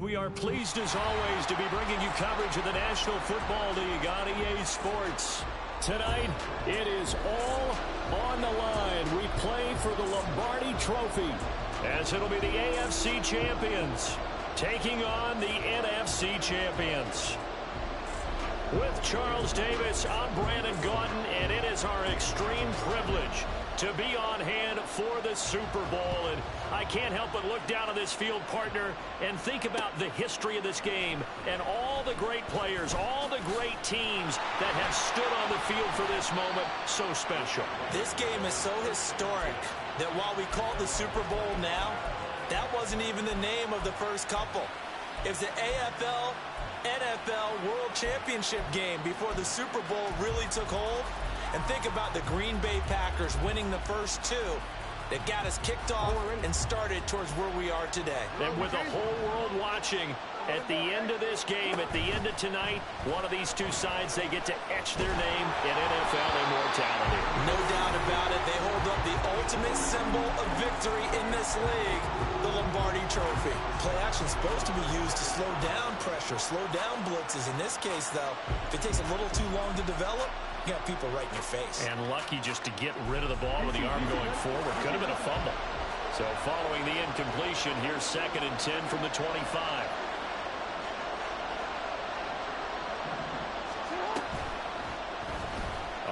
We are pleased as always to be bringing you coverage of the National Football League on EA Sports. Tonight, it is all on the line. We play for the Lombardi Trophy, as it'll be the AFC champions taking on the NFC champions. With Charles Davis, I'm Brandon Gaudin, and it is our extreme privilege to be on hand for the Super Bowl. And I can't help but look down on this field, partner, and think about the history of this game and all the great players, all the great teams that have stood on the field for this moment. So special. This game is so historic that while we call it the Super Bowl now, that wasn't even the name of the first couple. It was the AFL NFL World Championship game before the Super Bowl really took hold. And think about the Green Bay Packers winning the first two that got us kicked off and started towards where we are today. And with the whole world watching, at the end of this game, at the end of tonight, one of these two sides, they get to etch their name in NFL immortality. No doubt about it. They hold up the ultimate symbol of victory in this league, the Lombardi Trophy. Play action is supposed to be used to slow down pressure, slow down blitzes. In this case, though, if it takes a little too long to develop, you got people right in your face. And lucky just to get rid of the ball with the arm going forward. Could have been a fumble. So following the incompletion, here's 2nd and 10 from the 25.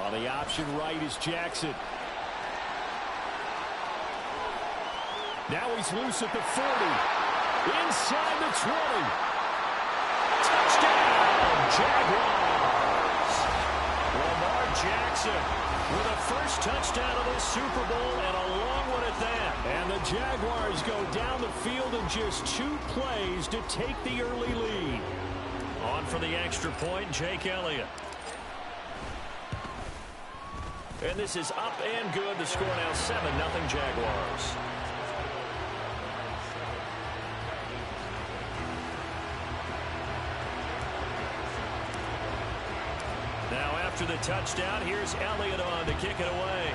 On the option right is Jackson. Now he's loose at the 40. Inside the 20. Touchdown, Jaguars. Lamar Jackson with a first touchdown of this Super Bowl, and a long one at that. And the Jaguars go down the field in just 2 plays to take the early lead. On for the extra point, Jake Elliott. And this is up and good. The score now 7-0 Jaguars. Now after the touchdown, here's Elliott on to kick it away.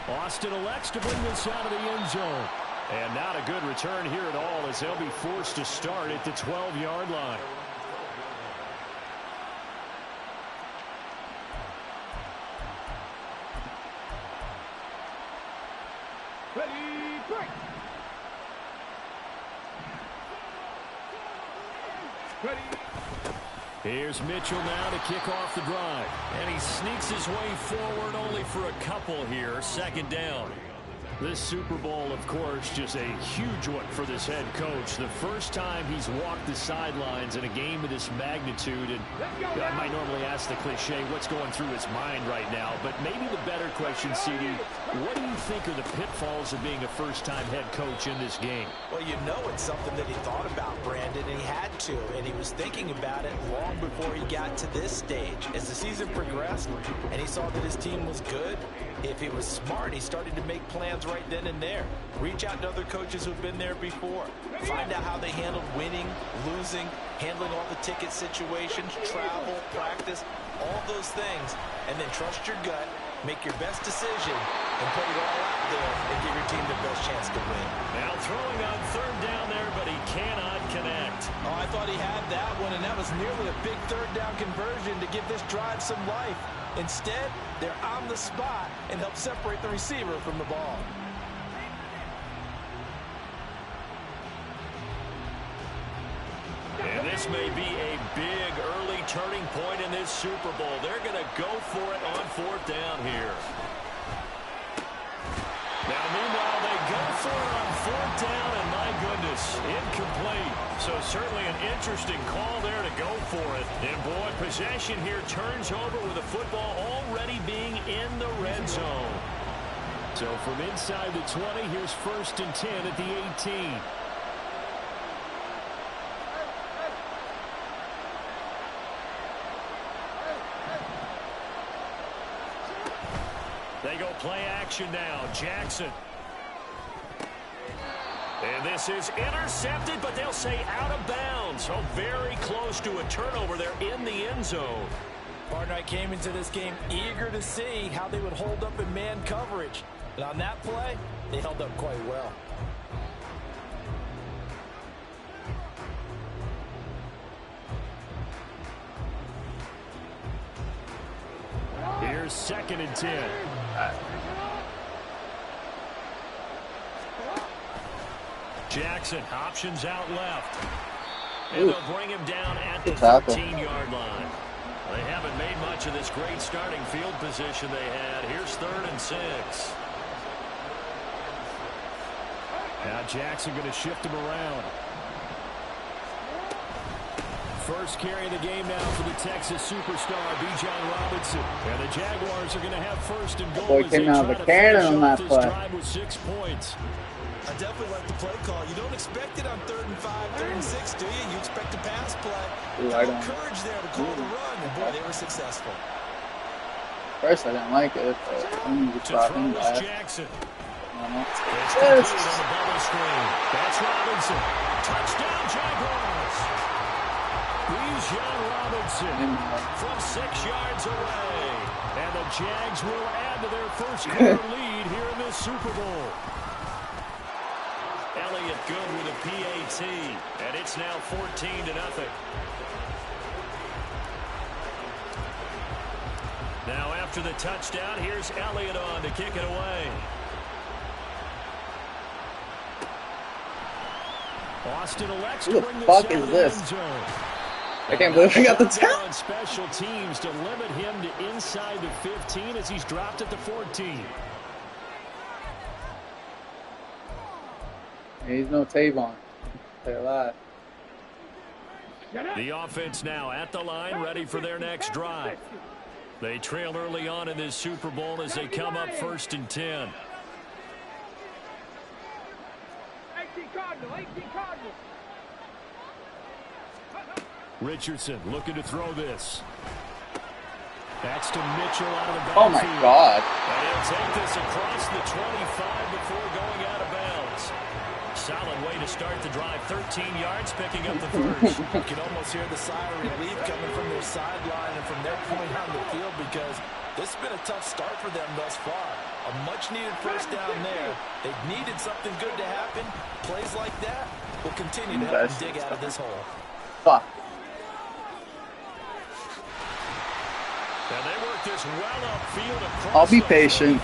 Austin elects to bring this out of the end zone. And not a good return here at all, as they'll be forced to start at the 12-yard line. Ready, break. Ready. Here's Mitchell now to kick off the drive. And he sneaks his way forward only for a couple here. 2nd down. This Super Bowl, of course, just a huge one for this head coach. The first time he's walked the sidelines in a game of this magnitude. And I might normally ask the cliche, what's going through his mind right now? But maybe the better question, CD, what do you think are the pitfalls of being a first-time head coach in this game? Well, you know it's something that he thought about, Brandon, and he had to. And he was thinking about it long before he got to this stage. As the season progressed and he saw that his team was good, if he was smart, he started to make plans right then and there. Reach out to other coaches who've been there before. Find out how they handled winning, losing, handling all the ticket situations, travel, practice, all those things. And then trust your gut, make your best decision, and put it all out there and give your team the best chance to win. Now throwing on 3rd down there, but he cannot connect. Oh, I thought he had that one, and that was nearly a big 3rd down conversion to give this drive some life. Instead, they're on the spot and help separate the receiver from the ball. And this may be a big early turning point in this Super Bowl. They're going to go for it on 4th down here. Now, meanwhile, they go for it on 4th down, and my goodness, incomplete. So certainly an interesting call there to go for it. And boy, possession here turns over with the football already being in the red zone. So from inside the 20, here's 1st and 10 at the 18. They go play action now. Jackson. And this is intercepted, but they'll say out of bounds. So very close to a turnover there in the end zone. Partner, I came into this game eager to see how they would hold up in man coverage. And on that play, they held up quite well. Here's 2nd and 10. Jackson options out left. And they'll bring him down at the 13-yard line. They haven't made much of this great starting field position they had. Here's 3rd and 6. Now Jackson going to shift him around. First carry of the game now for the Texas superstar, Bijan Robinson. And the Jaguars are going to have 1st and goal as they try to finish off this drive with 6 points. I definitely like the play call. You don't expect it on 3rd and 5, 3rd and 6, do you? You expect a pass play. Courage there to call the run, and boy, they were successful. First, I didn't like it, but I'm just talking about Jackson. Yes. On the bubble screen. That's Robinson. Touchdown, Jaguars. Bijan Robinson from 6 yards away. And the Jags will add to their first quarter lead here in this Super Bowl. Elliott good with a PAT, and it's now 14-0. Now after the touchdown, here's Elliott on to kick it away. Austin elects to bring this out of the end zone. I can't believe I got the tap. On special teams to limit him to inside the 15 as he's dropped at the 14. He's no Tavon. They're alive. The offense now at the line, ready for their next drive. They trail early on in this Super Bowl as they come up 1st and 10. 18 Cardinal. Richardson looking to throw this. That's to Mitchell out of the backfield. Oh my God. And he'll take this across the 25 before going out of bounds. Solid way to start the drive. 13 yards, picking up the first. You can almost hear the sigh of relief coming from their sideline and from their point on the field because this has been a tough start for them thus far. A much-needed first down there. They've needed something good to happen. Plays like that will continue to help them dig out of this hole. Fuck. And they work this well upfield across. I'll be patient.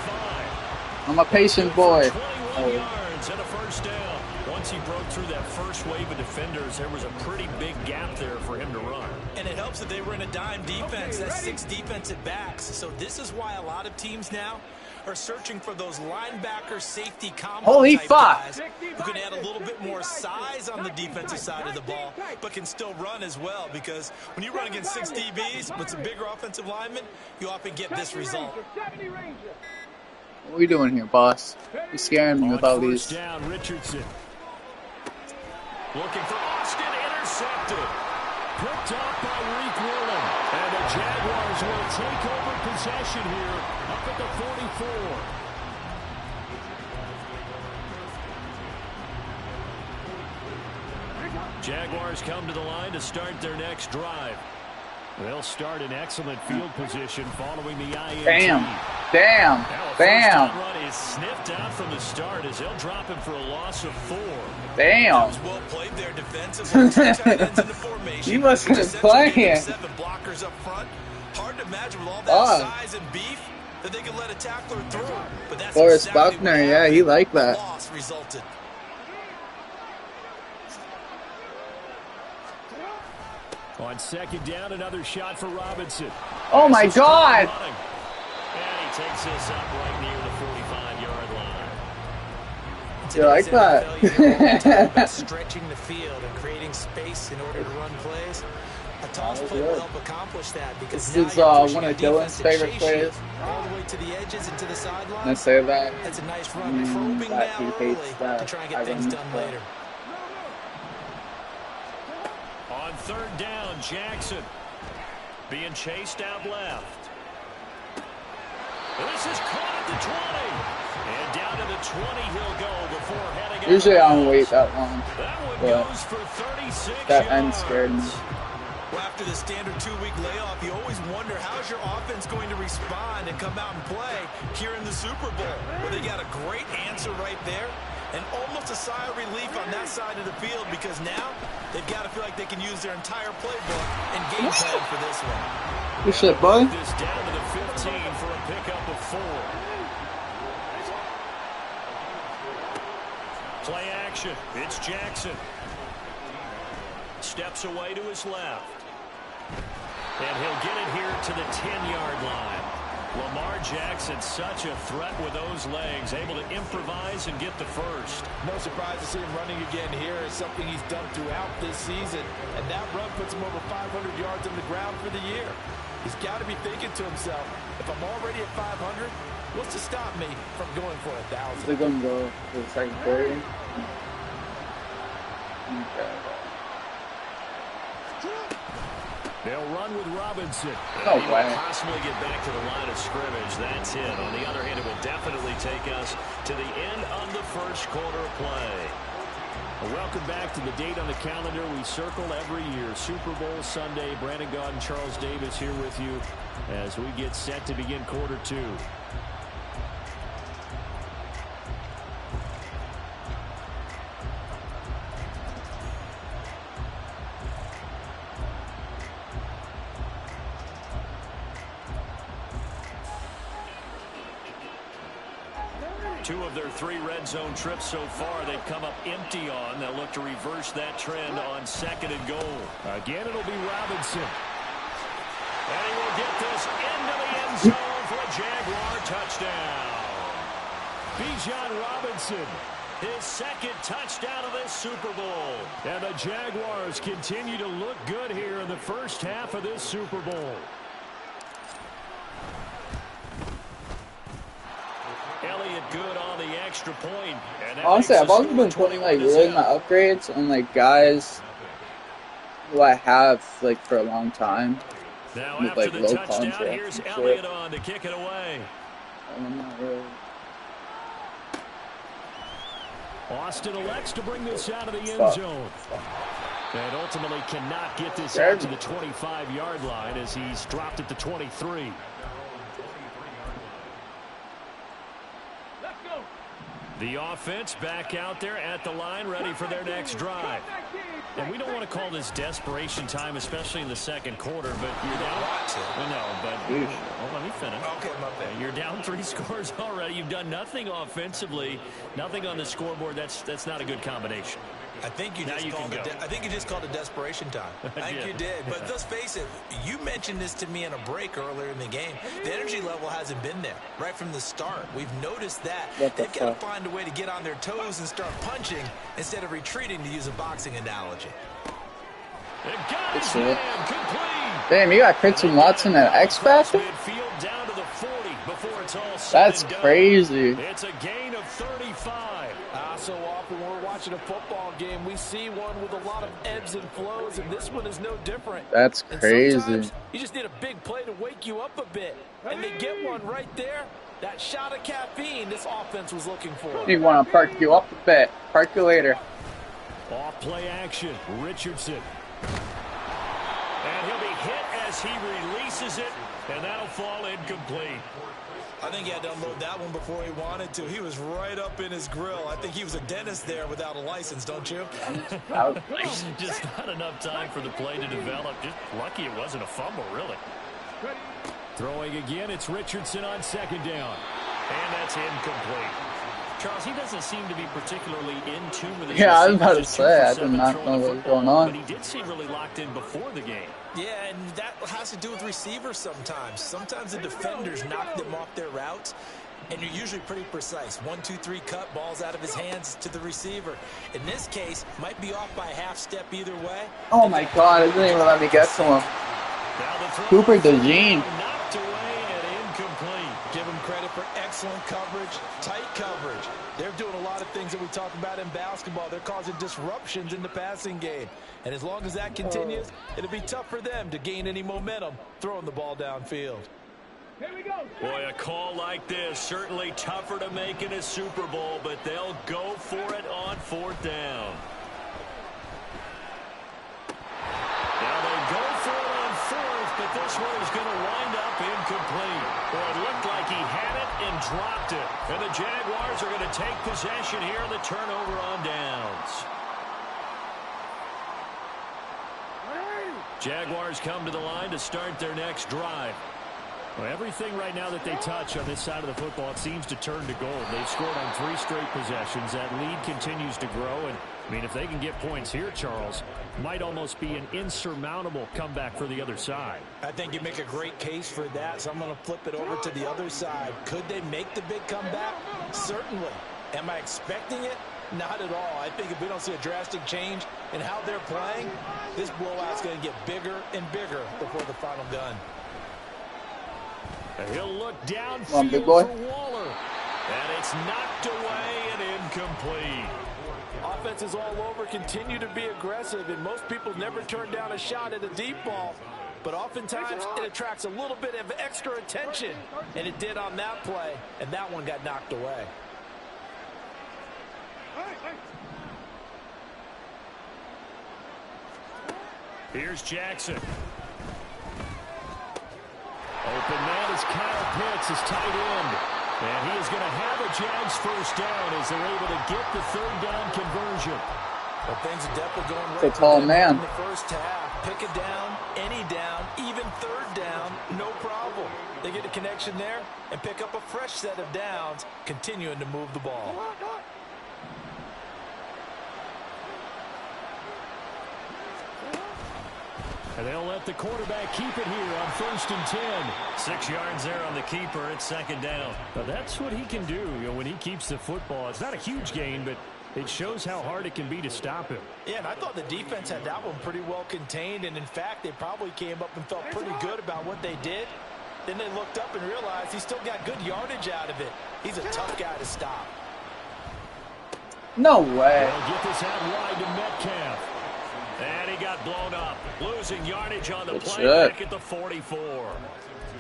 I'm a patient boy. 21 yards and a first down. Once he broke through that first wave of defenders, there was a pretty big gap there for him to run. And it helps that they were in a dime defense. That's 6 defensive backs. So this is why a lot of teams now are searching for those linebacker safety combo Holy type fuck. guys who can add a little bit more size on the defensive side of the ball, but can still run as well, because when you run against 6 DBs with some bigger offensive linemen, you often get this result. What are we doing here, boss? You're scaring me with all these. Down, Richardson. Looking for Austin, intercepted. Picked up by Reek Willen. And the Jaguars will take over possession here up at the 44. Jaguars come to the line to start their next drive. They'll start in excellent field position following the INT. Damn. Damn. Damn. Run is sniffed out from the start as they'll drop him for a loss of 4. Damn. Well played there defensively. 2 tight ends in the formation. He must have been playing. 7 blockers up front. Hard to imagine with all that size and beef that they could let a tackler through. But that's Boris exactly Buckner, yeah, he liked that. Loss resulted. On second down, another shot for Robinson. Oh my God! And he takes this up right near the 45-yard line. You like that? Stretching the field and creating space in order to run plays. A toss play will help accomplish that, because this is one of Dylan's favorite plays. All the way to the edges and to the sideline. I say that. That's a nice run, probing that now he hates early that to try and get I things run done this later. On third down, Jackson being chased out left. This is caught at the 20. And down to the 20 he'll go before heading out. Usually I don't wait that long. That one But goes for 36 that yards. end scared me. Well, after the standard 2-week layoff, you always wonder how's your offense going to respond and come out and play here in the Super Bowl. Well, they got a great answer right there and almost a sigh of relief on that side of the field because now they've got to feel like they can use their entire playbook and game plan for this one. Good shit, bud. This down to the 15 for a pickup of 4. Play action. It's Jackson. Steps away to his left. And he'll get it here to the 10-yard line. Lamar Jackson, such a threat with those legs, able to improvise and get the first. No surprise to see him running again here. It's something he's done throughout this season. And that run puts him over 500 yards on the ground for the year. He's got to be thinking to himself, if I'm already at 500, what's to stop me from going for 1,000? They're going to go to the second quarter. Okay. They'll run with Robinson. No he way. will possibly get back to the line of scrimmage. That's it. On the other hand, it will definitely take us to the end of the first quarter of play. Well, welcome back to the date on the calendar we circle every year. Super Bowl Sunday. Brandon Gaudin, Charles Davis here with you as we get set to begin quarter 2. Two of their 3 red zone trips so far they've come up empty on. They'll look to reverse that trend on 2nd and goal. Again, it'll be Robinson. And he will get this into the end zone for a Jaguar touchdown. Bijan Robinson, his 2nd touchdown of this Super Bowl. And the Jaguars continue to look good here in the first half of this Super Bowl. Elliott good on the extra point. Honestly, I've always been putting like really my upgrades on like guys who I have like for a long time. Now with after like the low touchdown, contract. here's Elliott on to kick it away. I'm not really. Austin elects to bring this out of the end zone. And ultimately cannot get this out to the 25-yard line as he's dropped at the 23. The offense back out there at the line, ready for their next drive. And we don't want to call this desperation time, especially in the second quarter, but you're down. Well, let me finish. Okay, my bad. You're down 3 scores already. You've done nothing offensively, nothing on the scoreboard. That's not a good combination. I think you just called it desperation time. I think you did. But let's face it, you mentioned this to me in a break earlier in the game. The energy level hasn't been there right from the start. We've noticed that. They've got to find a way to get on their toes and start punching instead of retreating, to use a boxing analogy. Damn, you got Christian Watson at X Factor? That's crazy. It's a gain of 35. So often when we're watching a football game, we see one with a lot of ebbs and flows, and this one is no different. That's crazy. And sometimes you just need a big play to wake you up a bit, and they get one right there. That shot of caffeine this offense was looking for. You want to park you up a bit. Park you later. Off play action, Richardson. And he'll be hit as he releases it, and that'll fall incomplete. I think he had to unload that one before he wanted to. He was right up in his grill. I think he was a dentist there without a license, don't you? Just not enough time for the play to develop. Just lucky it wasn't a fumble, really. Throwing again, it's Richardson on 2nd down. And that's incomplete. Charles, he doesn't seem to be particularly in tune with his I was about to say, I did not know what was going on. But he did seem really locked in before the game. Yeah, and that has to do with receivers sometimes. Sometimes the defenders knock them off their routes, and you're usually pretty precise. 1, 2, 3 cut, balls out of his hands to the receiver. In this case, might be off by a half step either way. Oh my God, it didn't even let me get to him. Cooper DeJean. Knocked away and incomplete. Give him credit for excellent coverage, tight coverage. They're doing a lot of things that we talk about in basketball. They're causing disruptions in the passing game. And as long as that continues, it'll be tough for them to gain any momentum throwing the ball downfield. Here we go. Boy, a call like this, certainly tougher to make in a Super Bowl, but they'll go for it on 4th down. Now they go for one is going to wind up incomplete. Well, it looked like he had it and dropped it. And the Jaguars are going to take possession here in the turnover on downs. Jaguars come to the line to start their next drive. Well, everything right now that they touch on this side of the football, it seems to turn to gold. They've scored on 3 straight possessions. That lead continues to grow. And, I mean, if they can get points here, Charles, might almost be an insurmountable comeback for the other side. I think you make a great case for that, so I'm going to flip it over to the other side. Could they make the big comeback? Certainly. Am I expecting it? Not at all. I think if we don't see a drastic change in how they're playing, this blowout's going to get bigger and bigger before the final gun. He'll look downfield for Waller. And it's knocked away and incomplete. Offenses all over continue to be aggressive, and most people never turn down a shot at a deep ball. But oftentimes it attracts a little bit of extra attention, and it did on that play, and that one got knocked away. Here's Jackson. Open man is Kyle Pitts, his tight end. And he is going to have a Jags first down as they're able to get the 3rd down conversion. Well, things are definitely going right. It's a tall man. In the first half, pick a down, any down, even 3rd down, no problem. They get a connection there and pick up a fresh set of downs, continuing to move the ball. And they'll let the quarterback keep it here on 1st and 10. 6 yards there on the keeper at 2nd down. Now that's what he can do, when he keeps the football. It's not a huge gain, but it shows how hard it can be to stop him. Yeah, and I thought the defense had that one pretty well contained, and in fact, they probably came up and felt pretty good about what they did. Then they looked up and realized he still got good yardage out of it. He's a tough guy to stop. No way. They'll get this out wide to Metcalf. And he got blown up. Losing yardage on the play back at the 44.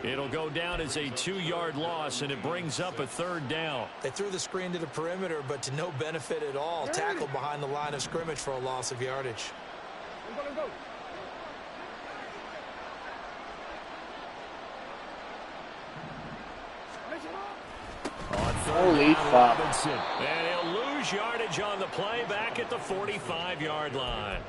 It'll go down as a 2-yard loss, and it brings up a 3rd down. They threw the screen to the perimeter, but to no benefit at all. Tackled behind the line of scrimmage for a loss of yardage. Holy fuck. And he'll lose yardage on the play back at the 45-yard line.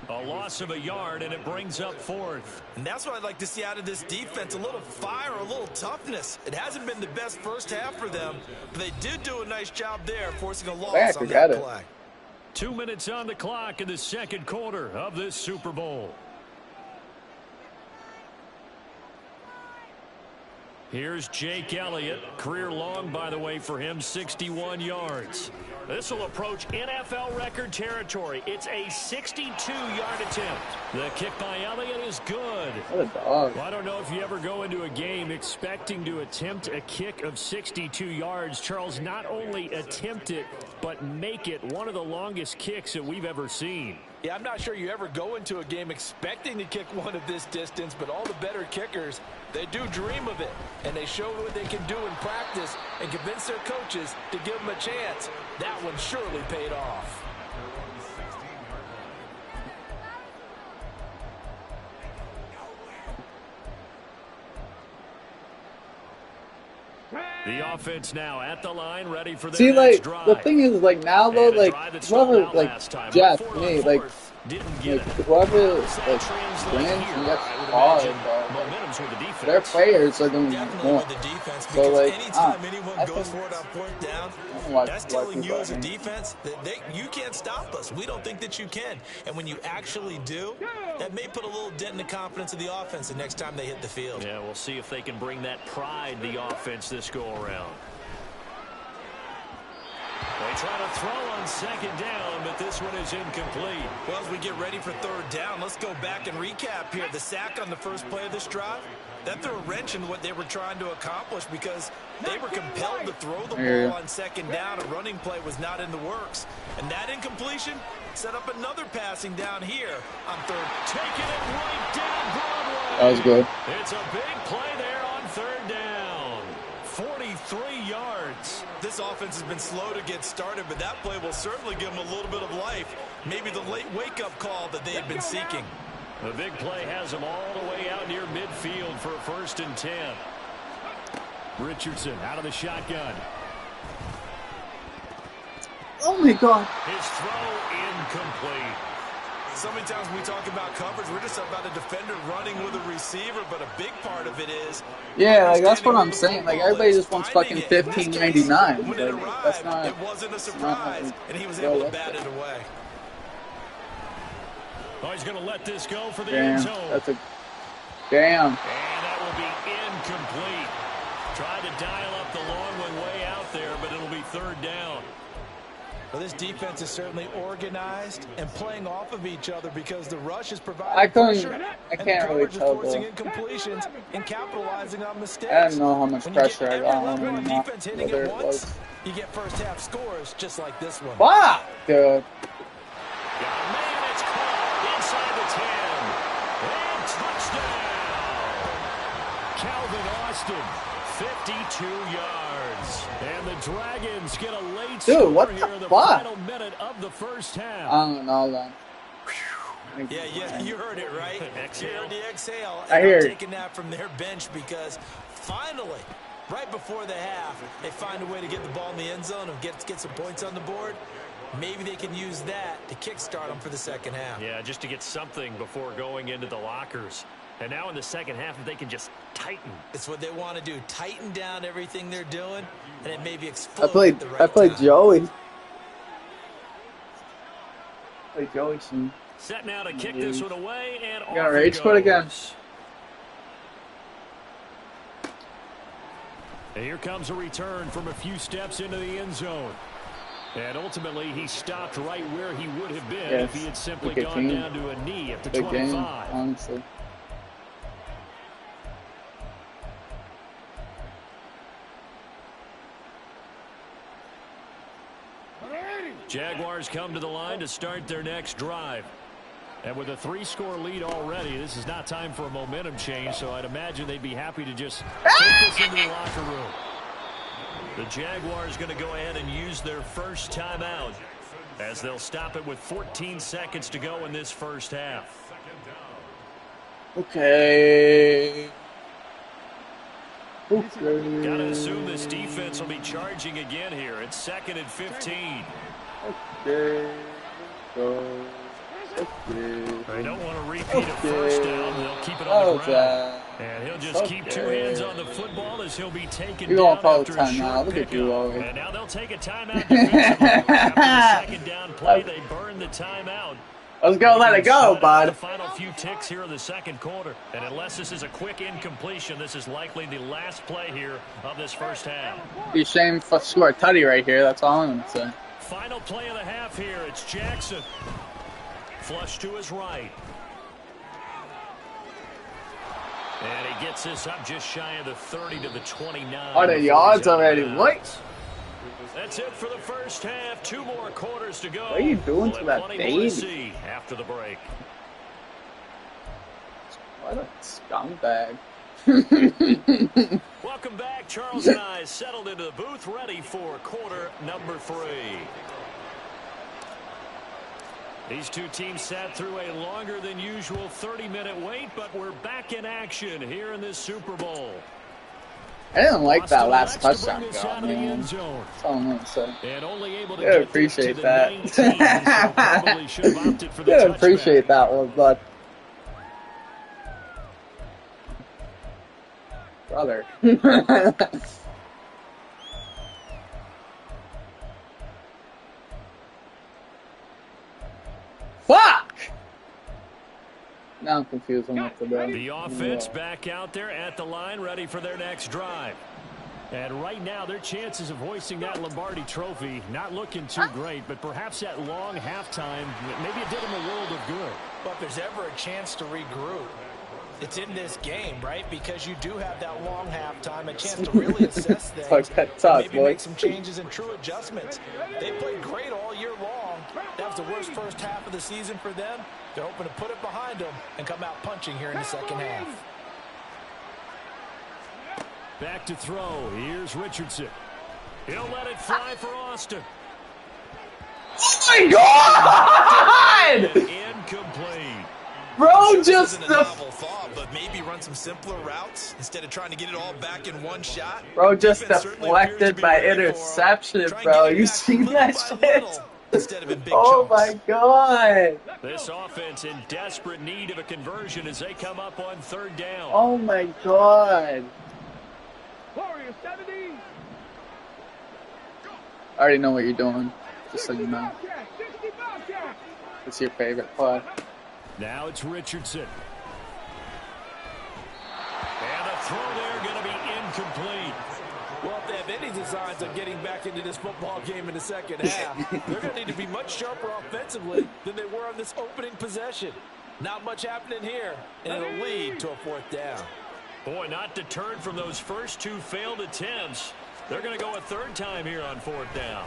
A loss of a yard, and it brings up 4th. And that's what I'd like to see out of this defense, a little fire, a little toughness. It hasn't been the best first half for them, but they did do a nice job there, forcing a loss on that play. 2 minutes on the clock in the 2nd quarter of this Super Bowl. Here's Jake Elliott. Career long, by the way, for him, 61 yards. This will approach NFL record territory. It's a 62-yard attempt. The kick by Elliott is good. What a dog. Well, I don't know if you ever go into a game expecting to attempt a kick of 62 yards. Charles, not only attempt it, but make it one of the longest kicks that we've ever seen. Yeah, I'm not sure you ever go into a game expecting to kick one of this distance, but all the better kickers, they do dream of it, and they show what they can do in practice and convince their coaches to give them a chance. That one surely paid off. The offense now at the line, ready for their See, next like, drive. the thing is, like, now, though, like, whoever, like, Jeff, me, like, whoever, like, wins and gets called, their players are going to be more. So, like, anytime anyone goes for it on fourth down, that's telling you as a defense that you can't stop us. We don't think that you can. And when you actually do, that may put a little dent in the confidence of the offense the next time they hit the field. Yeah, we'll see if they can bring that pride, the offense, this go-around. They try to throw on second down, but this one is incomplete. Well, as we get ready for third down, let's go back and recap here. The sack on the first play of this drive, that threw a wrench in what they were trying to accomplish because they were compelled to throw the ball on second down. A running play was not in the works. And that incompletion set up another passing down here on third. Taking it right down Broadway. That was good. It's a big play there on third down. 43 yards. This offense has been slow to get started, but that play will certainly give them a little bit of life. Maybe the late wake-up call that they had been seeking. The big play has him all the way out near midfield for a 1st and 10. Richardson out of the shotgun. Oh my God. His throw incomplete. So many times when we talk about coverage, we're just about a defender running with a receiver, but a big part of it is... Yeah, like that's what I'm saying. Like everybody just wants fucking 15.99. When it But arrived, that's not. it wasn't a surprise, and he was able to bat it away. Oh, he's going to let this go for the end zone. That's a damn. And that will be incomplete. Tried to dial up the long one way out there, but it'll be 3rd down. Well, this defense is certainly organized and playing off of each other because the rush is providing I can't really tell forcing though. incompletions and capitalizing on mistakes. I don't know how much When pressure I got on on him. defense hitting Whether it it once, was. you get first half scores just like this one. Fuck, dude. Got a man, it's caught inside the 10. And touchdown. Calvin Austin, 52 yards. And the Dragons get a late score what here the in the fuck? final minute of the 1st half. I don't know that. Yeah, you heard it, right? You heard the exhale. I hear it. Taking that from their bench because finally, right before the half, they find a way to get the ball in the end zone and get some points on the board. Maybe they can use that to kickstart them for the 2nd half. Yeah, just to get something before going into the lockers. And now in the 2nd half, if they can just tighten. It's what they want to do. Tighten down everything they're doing, and it maybe explode at the right I played time. Joey. Played Joey soon. Set now to kick this one away, and You got off rage it quit again. goes. And here comes a return from a few steps into the end zone. And ultimately, he stopped right where he would have been if he had simply gone down to a knee at the 25. Game, honestly. Jaguars come to the line to start their next drive. And with a 3-score lead already, this is not time for a momentum change, so I'd imagine they'd be happy to just take this into the locker room. The Jaguars going to go ahead and use their first timeout as they'll stop it with 14 seconds to go in this 1st half. Okay. Got to assume this defense will be charging again here. It's 2nd and 15. Okay. They don't want to repeat a 1st down. They'll keep it on the ground. And he'll just keep 2 hands on the football as he'll be taken down after a short pickup. And now they'll take a timeout defensively. After the 2nd down play, they burn the timeout. Let's go, let it go, bud. The final few ticks here in the 2nd quarter. And unless this is a quick incompletion, this is likely the last play here of this 1st half. Be ashamed to score a tutty right here. That's all I'm going to say. Final play of the half here. It's Jackson. Flush to his right. And he gets this up just shy of the 30 to the 29. Are the yards already? What? That's it for the 1st half. 2 more quarters to go. What are you doing to that baby? See after the break. What a scumbag. Welcome back. Charles and I settled into the booth, ready for quarter number 3. These two teams sat through a longer than usual 30-minute wait, but we're back in action here in this Super Bowl. I didn't like that last touchdown goal, man. That's all I'm going to say. And only able to I appreciate that. 19, so probably should have opted for the I appreciate that one, but brother. Fuck! Now I'm confused on what to do. The offense back out there at the line, ready for their next drive. And right now, their chances of hoisting that Lombardi trophy not looking too great, but perhaps that long halftime, maybe it did them a world of good. But if there's ever a chance to regroup, it's in this game, right? Because you do have that long halftime, a chance to really assess things, maybe make some changes and true adjustments. They played great all year long. That was the worst first half of the season for them. They're hoping to put it behind them and come out punching here in the 2nd half. Back to throw. Here's Richardson. He'll let it fly for Austin. Oh my God! Incomplete. Bro, just the novel thought, but maybe run some simpler routes instead of trying to get it all back in one shot. Bro, just deflected by interception, bro. You see that shit? Instead of in big oh chunks. my god. This offense in desperate need of a conversion as they come up on 3rd down. Oh my god. Warriors 70. I already know what you're doing, just so you know. What's your favorite play? Now it's Richardson. And a throw there going to be incomplete. Well, if they have any designs of getting back into this football game in the second half, they're going to need to be much sharper offensively than they were on this opening possession. Not much happening here, and it'll lead to a 4th down. Boy, not deterred from those first 2 failed attempts. They're going to go a 3rd time here on 4th down.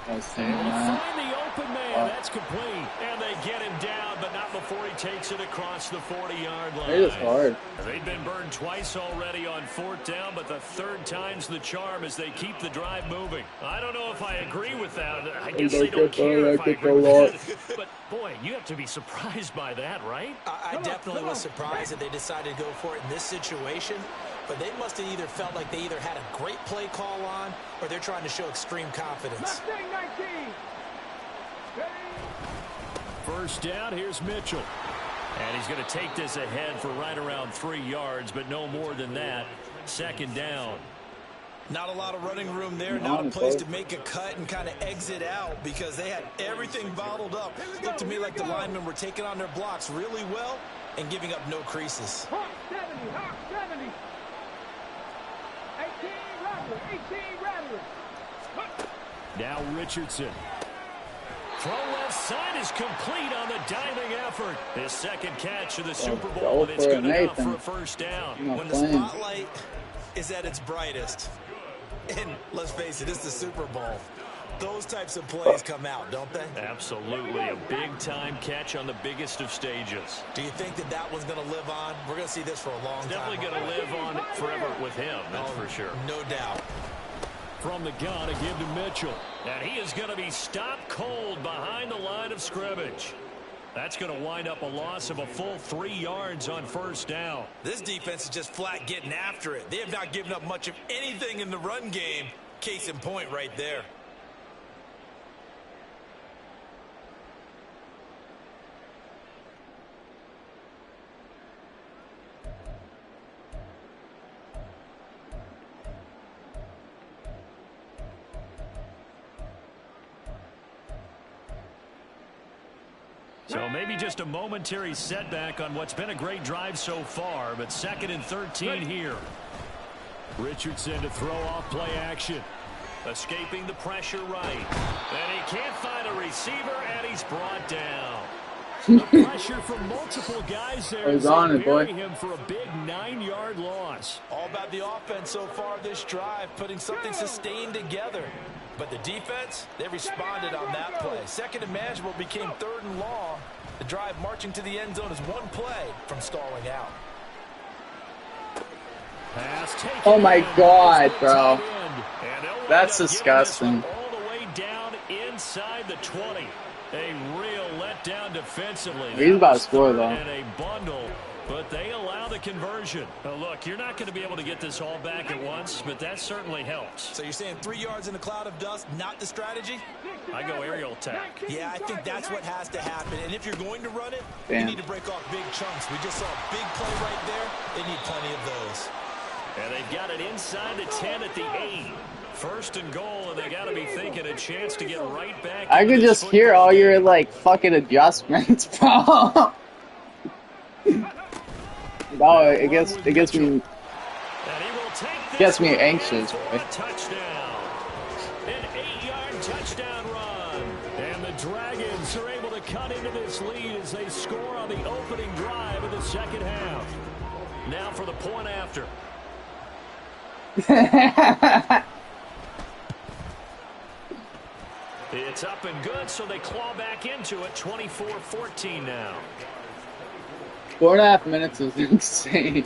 I was Able thinking to that. find the open man. That's complete. And they get him down, but not before he takes it across the 40-yard line. It is hard. They've been burned twice already on 4th down, but the 3rd time's the charm as they keep the drive moving. I don't know if I agree with that. I guess they don't care if I agree with that. But, boy, you have to be surprised by that, right? I definitely was surprised that they decided to go for it in this situation. But they must have either felt like they either had a great play call on or they're trying to show extreme confidence. 1st down, here's Mitchell. And he's going to take this ahead for right around 3 yards, but no more than that. 2nd down. Not a lot of running room there, not a place to make a cut and kind of exit out because they had everything bottled up. Looked to me like the linemen were taking on their blocks really well and giving up no creases. Hawk 70, Hawk 70. 18 Rattler. Now Richardson. Throw left side is complete on the diving effort. His 2nd catch of the Super Bowl, and it's good enough for a 1st down. When the spotlight is at its brightest, and let's face it, it's the Super Bowl, those types of plays come out, don't they? Absolutely. A big-time catch on the biggest of stages. Do you think that that one's going to live on? We're going to see this for a long time. Definitely going to live on forever with him, that's for sure. No doubt. From the gun, a give to Mitchell. And he is going to be stopped cold behind the line of scrimmage. That's going to wind up a loss of a full 3 yards on 1st down. This defense is just flat getting after it. They have not given up much of anything in the run game. Case in point right there. So maybe just a momentary setback on what's been a great drive so far, but 2nd and 13 here. Richardson to throw off play action. Escaping the pressure right. And he can't find a receiver, and he's brought down. The pressure from multiple guys there is burying him for a big 9-yard loss. All about the offense so far this drive, putting something sustained together. But the defense, they responded on that play. 2nd and manageable became 3rd and long. The drive marching to the end zone is one play from stalling out. Oh my God, bro. That's disgusting. All the way down inside the 20. A real letdown defensively. He's about to score, though. And a bundle, but they allow the conversion. Now, look, you're not going to be able to get this all back at once, but that certainly helps. So you're saying 3 yards in a cloud of dust, not the strategy? I go aerial attack. Yeah, I think that's what has to happen. And if you're going to run it, you need to break off big chunks. We just saw a big play right there. They need plenty of those. And they've got it inside the 10 at the 8. 1st and goal, and they got to be thinking a chance to get right back. I could just hear all your, like, fucking adjustments, bro. No, it gets me anxious, right? Touchdown. An 8-yard touchdown run. And the Dragons are able to cut into this lead as they score on the opening drive of the 2nd half. Now for the point after. It's up and good, so they claw back into it. 24-14 now. 4.5 minutes is insane.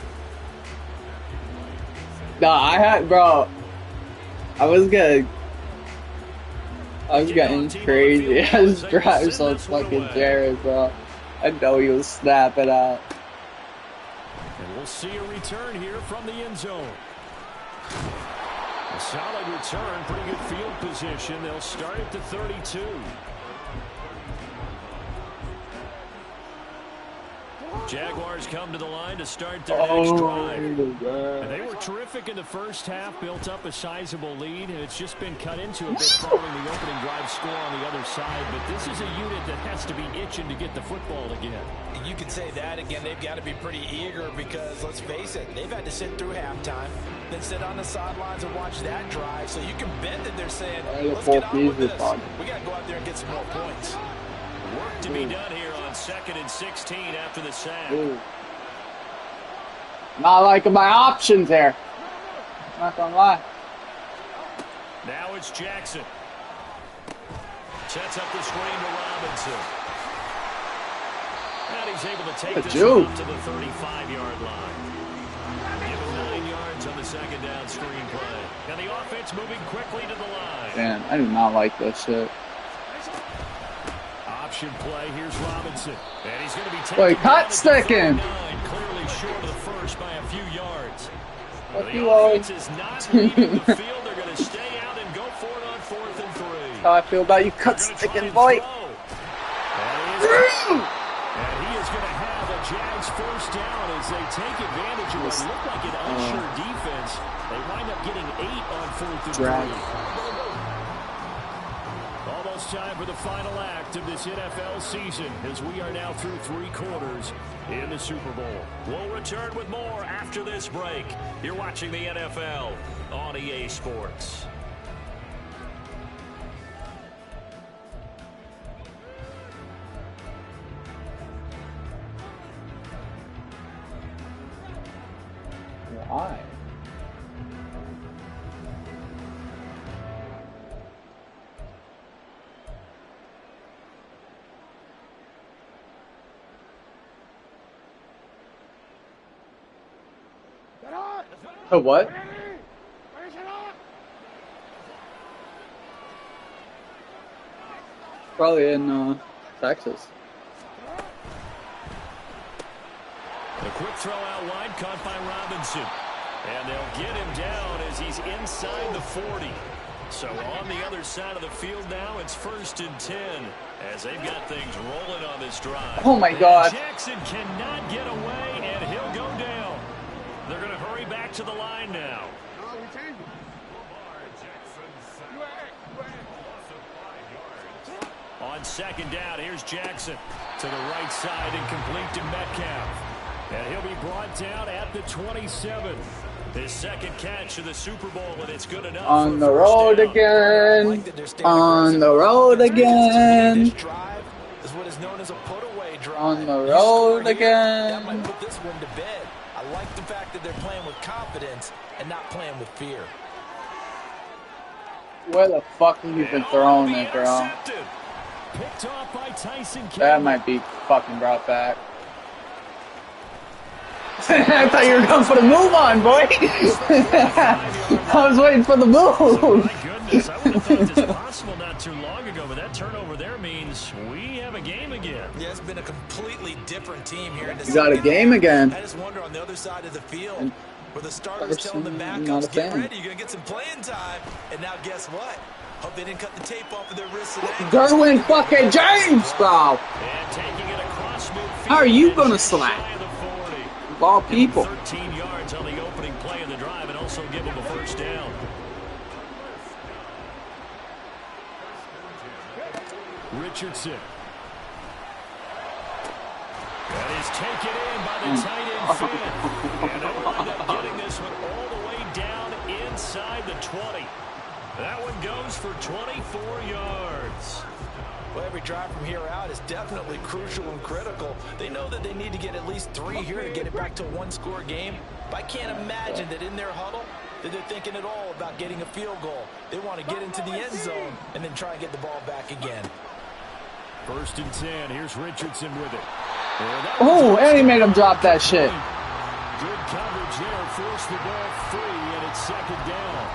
No, I was getting crazy. I was driving so fucking Jared, bro. I know he was snapping out. And we'll see a return here from the end zone. A solid return, pretty good field position. They'll start at the 32. Jaguars come to the line to start their next drive. And they were terrific in the first half, built up a sizable lead, and it's just been cut into a bit following the opening drive score on the other side. But this is a unit that has to be itching to get the football again. You can say that again. They've got to be pretty eager because, let's face it, they've had to sit through halftime, then sit on the sidelines and watch that drive. So you can bet that they're saying, let's get on with this. We got to go out there and get some more points. Work to be done here on 2nd and 16 after the sack. Not liking my options there. Not gonna lie. Now it's Jackson. Sets up the screen to Robinson. And he's able to take this up to the 35-yard line. Give him 9 yards on the second down screen play. And the offense moving quickly to the line. Man, I do not like this shit. Option play. Here's Robinson. And he's going to be taken. Wait, cut sticking. Clearly short of the first by a few yards. The offense is not leaving the field. They're going to stay out and go for it on 4th and 3. That's how I feel about you cut sticking, boy. And he is going to have a Jags first down as they take advantage of what looked like an unsure defense. They wind up getting 8 on 4th and 3. Almost time for the final act of this NFL season as we are now through 3 quarters in the Super Bowl. We'll return with more after this break. You're watching the NFL on EA Sports. Why? Oh, what? Probably in Texas. The quick throw out wide caught by Robinson. And they'll get him down as he's inside the 40. So on the other side of the field now, it's 1st and 10 as they've got things rolling on this drive. Oh, my God. Jackson cannot get away, and he'll go down. They're going to hurry back to the line now. On 2nd down, here's Jackson to the right side and complete to Metcalf. And he'll be brought down at the 27. His 2nd catch of the Super Bowl, and it's good enough. On the road again. On the road again. This drive is what is known as a put-away drive. On the road again. That might put this one to bed. I like the fact that they're playing with confidence and not playing with fear. Where the fuck have you been throwing it, bro? Picked off by Tyson. That might be fucking brought back. I thought you were going for the move on, boy. I was waiting for the move. My goodness, I would have thought this possible not too long ago, but that turnover there means we have a game again. Yeah, it's been a completely different team here. You got a game again. I just wonder on the other side of the field where the starters telling the backups, get ready, you're going to get some playing time. And now guess what? Hope they didn't cut the tape off of their wrists and ankles. Derwin fucking James, bro. And taking it across midfield. How are you going to slack? Of all people. 13 yards on the opening play of the drive and also give them a first down. Richardson. That is taken in by the tight end Finn. And they'll wind up getting this one all the way down inside the 20. That one goes for 24 yards. Well, every drive from here out is definitely crucial and critical. They know that they need to get at least 3 here to get it back to a 1-score game. But I can't imagine that in their huddle that they're thinking at all about getting a field goal. They want to get into the end zone and then try and get the ball back again. 1st and 10. Here's Richardson with it. Oh, and he made him drop that shit. Good coverage there. Forced the ball free, and it's 2nd down.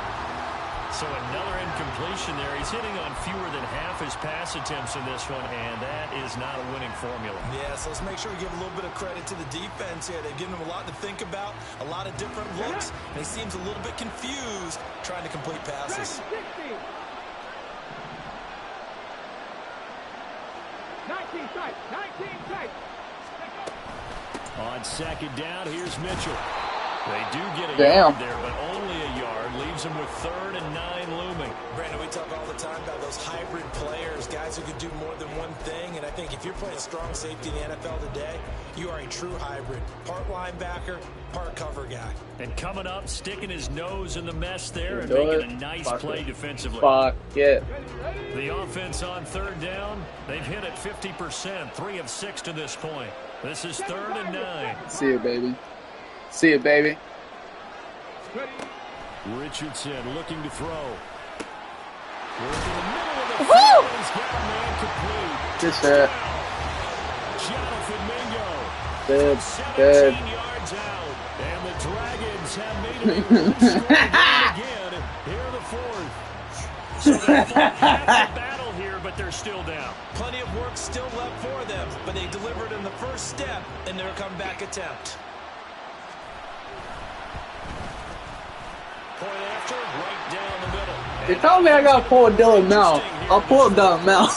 So another incompletion there. He's hitting on fewer than half his pass attempts in this one, and that is not a winning formula. Yeah, so let's make sure we give a little bit of credit to the defense here. They've given him a lot to think about, a lot of different looks, and he seems a little bit confused trying to complete passes. 19 tight, 19 tight. On second down, here's Mitchell. They do get a Damn. yard there, but only a yard. Leaves them with 3rd and 9 looming. Brandon, we talk all the time about those hybrid players, guys who can do more than one thing. And I think if you're playing strong safety in the NFL today, you are a true hybrid. Part linebacker, part cover guy. And coming up, sticking his nose in the mess there and making a nice play defensively. Fuck it. The offense on 3rd down, they've hit it 50%, 3 of 6 to this point. This is 3rd and 9. See you, baby. See you, baby. Richardson looking to throw. Working in the middle of the field. He's got a man complete. Good shit. Jonathan Mingo. Good. 17 yards out. And the Dragons have made it a good score again here in the 4th. So they've fought half the battle here, but they're still down. Plenty of work still left for them, but they delivered in the first step in their comeback attempt. Point after, right down the middle. They told me I gotta pull a Dylan Mel. I'll pull a Dylan Mel.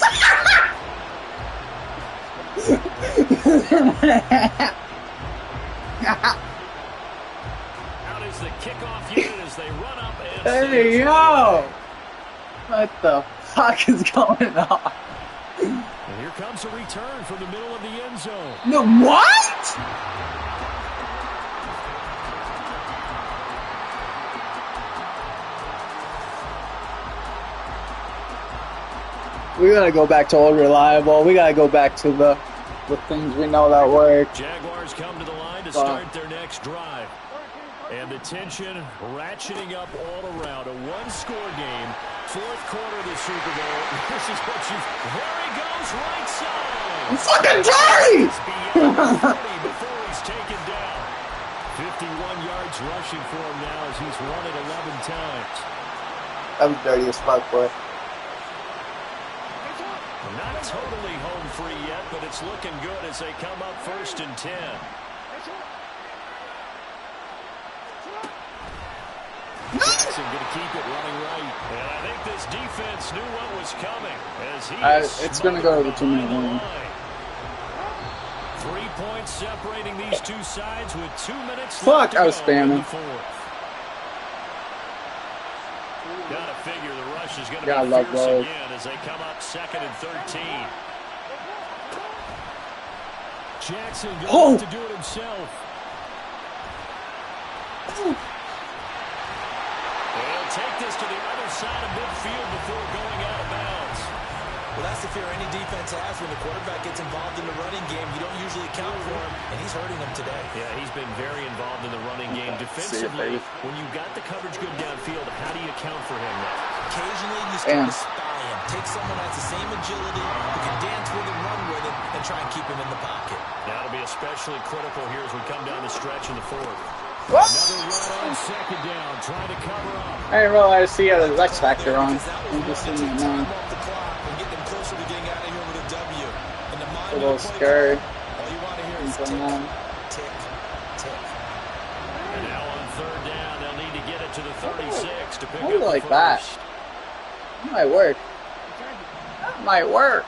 Out is the kickoff unit as they run up and Hey, yo! What the fuck is going on? And here comes a return from the middle of the end zone. No, what? We gotta go back to old reliable. We gotta go back to the things we know that work. Jaguars come to the line to start their next drive. And the tension ratcheting up all around. A one-score game. 4th quarter of the Super Bowl. This is what you... There he goes, right side. I'm fucking dirty! It's beyond 40 before he's taken down. 51 yards rushing for him now as he's run it 11 times. I'm dirty as fuck, boy. Not totally home free yet, but it's looking good as they come up 1st and 10. Jackson going to keep it running right. And I think this defense knew what was coming as it's going to go to the 2-minute warning. 3 points separating these two sides with 2 minutes Fuck, left to I was go in the spamming. 4th. Gotta figure the rush is going to Yeah, I be love fierce those. again as they come up 2nd and 13. Jackson going to do it himself. They'll take this to the other side of midfield before going out of bounds. Well, that's the fear any defense has when the quarterback gets involved in the running game. You don't usually account for him, and he's hurting them today. Yeah, he's been very involved in the running game. Defensively, when you got the coverage good downfield, how do you account for him now? Occasionally, you start to spy him. Take someone that's the same agility, who can dance with him, run with him, and try and keep him in the pocket. That'll be especially critical here as we come down the stretch in the 4th. What? Another run on 2nd down, trying to cover up. I didn't realize he had his X Factor on. I'm just sitting there now. Off the clock and get them closer to getting out of here with a W. And the A little scary. all you want to hear is tick, tick, tick. And now on 3rd down, they'll need to get it to the 36 to pick up Maybe the like first. that. That might work. That might work.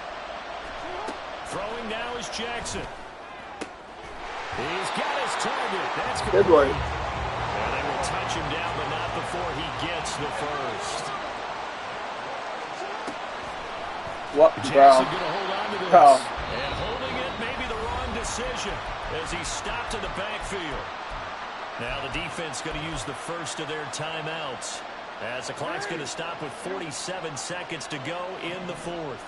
Throwing now is Jackson. He's got his target. That's Good work. And they will touch him down, but not before he gets the first. What, Jackson bro? going to hold on to this. Bro. And holding it may be the wrong decision as he stopped in the backfield. Now the defense going to use the first of their timeouts as the clock's going to stop with 47 seconds to go in the 4th.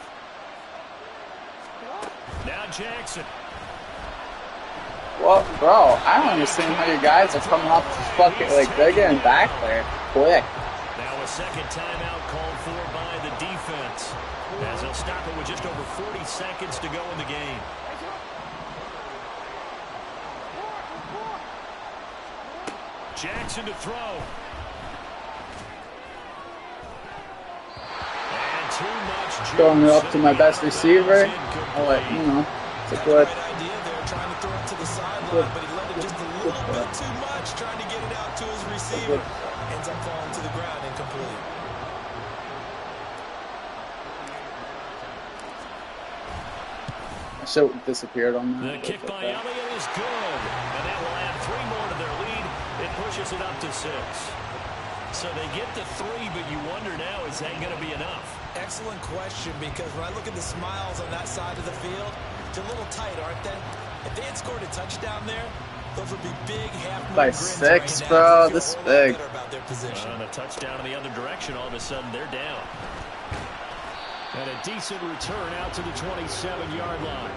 Now Jackson. Well, bro, I don't understand how you guys are coming off this fucking, like, they're getting back there quick. Now a second timeout called for by the defense as they'll stop it with just over 40 seconds to go in the game. Jackson to throw. Throwing it up to my best receiver. I'll let, you know, it's a good. Idea there, trying to throw it to the sideline, but he let it just a little bit too much, trying to get it out to his receiver. Ends up falling to the ground incomplete. I should have disappeared on that. The kick by Elliott is good, and that will add 3 more to their lead. It pushes it up to 6. So they get to 3, but you wonder now, is that going to be enough? Excellent question, because when I look at the smiles on that side of the field, they're a little tight, aren't they? If they had scored a touchdown there, those would be big half-moon by grins 6, right bro. now. This is big. About their position. And a touchdown in the other direction, all of a sudden they're down. And a decent return out to the 27-yard line.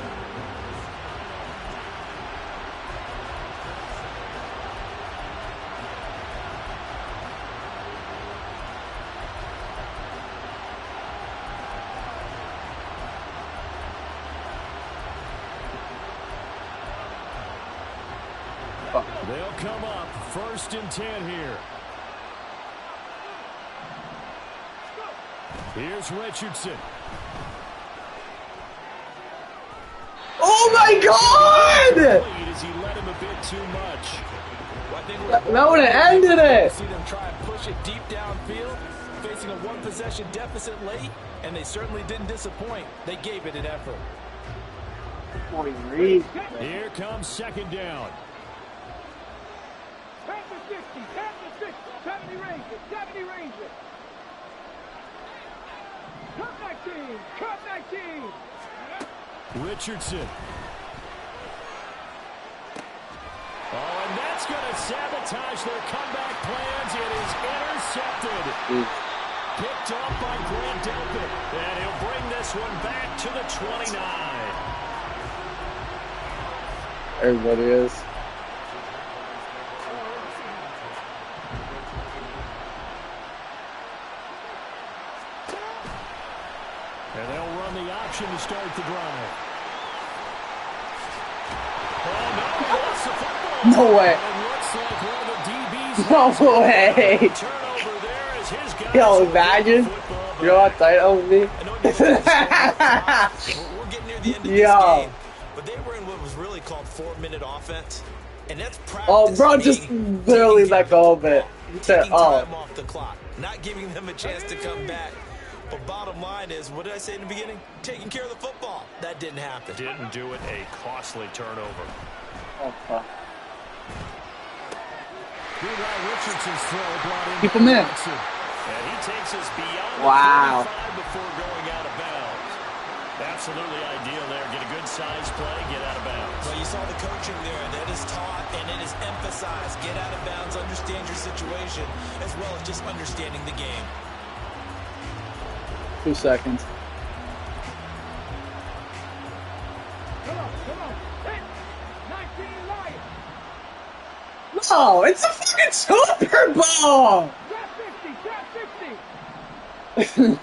They'll come up 1st and 10 here. Here's Richardson. Oh my God! As he let him a bit too much. That would have ended it. See them try and push it deep downfield, facing a 1-possession deficit late, and they certainly didn't disappoint. They gave it an effort. Here comes 2nd down. 10 to 60, 10 to 60, 70 Rangers, 70 Rangers. Cut 19, cut 19. Richardson. Oh, and that's going to sabotage their comeback plans. It is intercepted. Picked off by Grant Delpit. And he'll bring this one back to the 29. Everybody is. And they'll run the option to start the drive. Oh, no, he lost the football. No way. And it looks like one of the DBs. No way. Turnover there as his guys. Yo, imagine. You know how tight that would be? We're getting near the end of this game, but they were in what was really called 4-minute offense, and that's practice. Oh, bro, just literally let go of it. He said, taking time off the clock, not giving them a chance to come back. But bottom line is, what did I say in the beginning? Taking care of the football. That didn't happen. Didn't do it. A costly turnover. Oh, fuck. Richardson's throw brought in. Keep him in. And he takes us beyond Wow. the 35 before going out of bounds. Absolutely ideal there. Get a good size play, get out of bounds. Well, you saw the coaching there. That is taught and it is emphasized. Get out of bounds, understand your situation, as well as just understanding the game. 2 seconds. Come on. Hit. 19 Lions. No, it's a fucking Super Bowl! Trap 50, trap 50.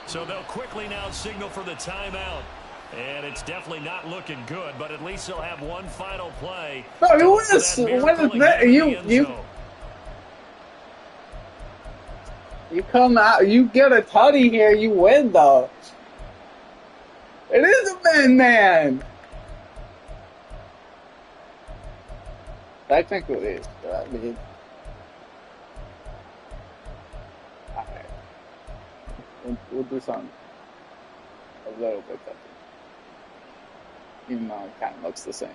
So they'll quickly now signal for the timeout. And it's definitely not looking good, but at least they'll have one final play. Bro, you win this. You come out, you get a tutty here, you win though. It is a man. Technically, I mean, alright. We'll do something a little bit different. Even though it kind of looks the same.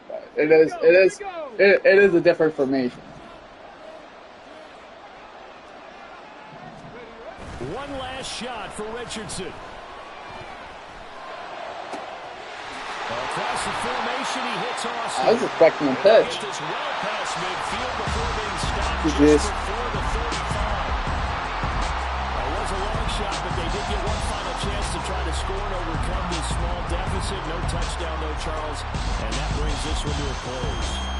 But it is a different formation. One last shot for Richardson. Across the formation, he hits Austin. I was expecting a pitch. Well past midfield before being stopped just before the 35. It was a long shot, but they did get one final chance to try to score and overcome this small deficit. No touchdown, though, Charles. And that brings this one to a close.